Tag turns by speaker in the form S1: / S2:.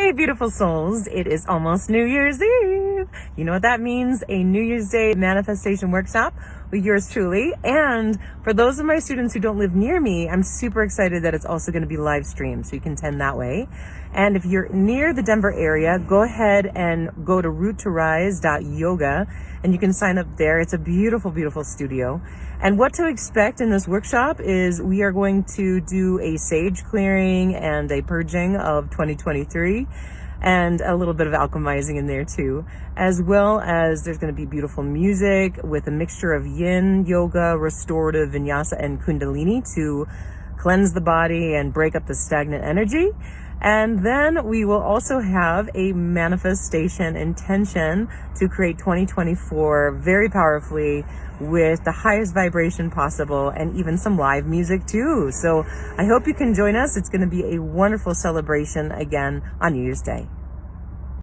S1: Hey, beautiful souls. It is almost New Year's Eve. You know what that means? A New Year's Day manifestation workshop with yours truly. And for those of my students who don't live near me, I'm super excited that it's also going to be live streamed, so you can attend that way. And if you're near the Denver area, go ahead and go to roottorise.yoga and you can sign up there. It's a beautiful, beautiful studio. And what to expect in this workshop is we are going to do a sage clearing and a purging of 2023 and a little bit of alchemizing in there too, as well as there's going to be beautiful music with a mixture of yin, yoga, restorative, vinyasa, and kundalini to cleanse the body and break up the stagnant energy. And then we will also have a manifestation intention to create 2024 very powerfully with the highest vibration possible and even some live music too. So I hope you can join us. It's going to be a wonderful celebration again on New Year's Day.